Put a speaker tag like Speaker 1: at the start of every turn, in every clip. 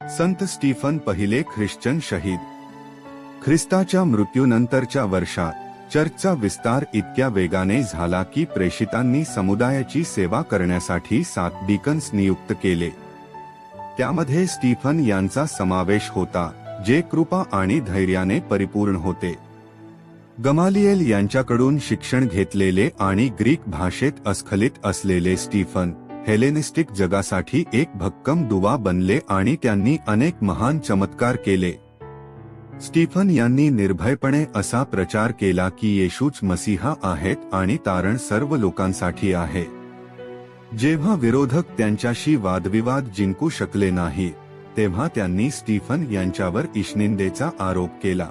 Speaker 1: संत Stephen पहिले Christian शहीद। ख्रिस्ताच्या मृत्यूनंतरच्या वर्षात चर्चचा विस्तार इतक्या वेगाने झाला की प्रेषितांनी समुदायाची सेवा करण्यासाठी 7 डीकन्स नियुक्त केले। त्यामध्ये स्टीफन यांचा समावेश होता, जे कृपा आणि धैर्याने परिपूर्ण होते। गमालिएल यांच्याकडून शिक्षण घेतलेले आणि ग्रीक भाषेत अस्खलित असलेले स्टीफन हेलेनिस्टिक जगासाठी एक भक्कम दुवा बनले आणि त्यांनी अनेक महान चमत्कार केले। स्टीफन यांनी निर्भयपणे असा प्रचार केला की येशूच मसीहा आहेत आणि तारण सर्व लोकांसाठी आहे। जेव्हा विरोधक त्यांच्याशी वादविवाद जिंकू शकले नाही, तेव्हा त्यांनी स्टीफन यांच्यावर ईशनिंदेचा आरोप केला।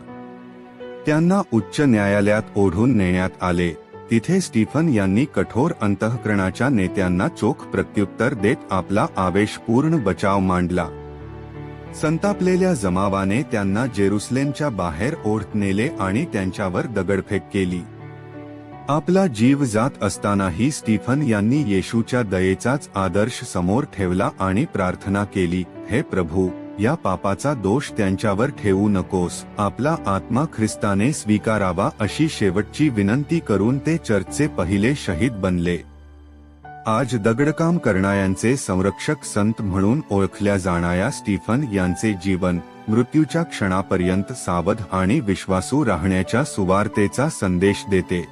Speaker 1: त्यांना उच्च न्यायालयात ओढून नेण्यात आले। तिथे स्टीफन यांनी कठोर अंतःकरणाच्या नेत्यांना चोख प्रत्युत्तर देत आपला आवेशपूर्ण बचाव मांडला। संतापलेल्या जमावाने त्यांना जेरुसलेमच्या बाहेर ओढत नेले आणि त्यांच्यावर दगडफेक केली। आपला जीव जात असतानाही स्टीफन यांनी येशूच्या दयेचाच आदर्श समोर ठेवला आणि प्रार्थना केली, हे प्रभू, या पापाचा दोष त्यांच्यावर ठेवू नकोस, आपला आत्मा ख्रिस्ताने स्वीकारावा अशी शेवटची विनंती करून ते चर्चचे पहिले शहीद बनले। आज दगडकाम करणाऱ्यांचे संरक्षक संत म्हणून ओळखल्या जाणाऱ्या स्टीफन यांचे जीवन मृत्यूच्या क्षणापर्यंत सावध आणि विश्वासू राहण्याच्या सुवार्तेचा संदेश देते।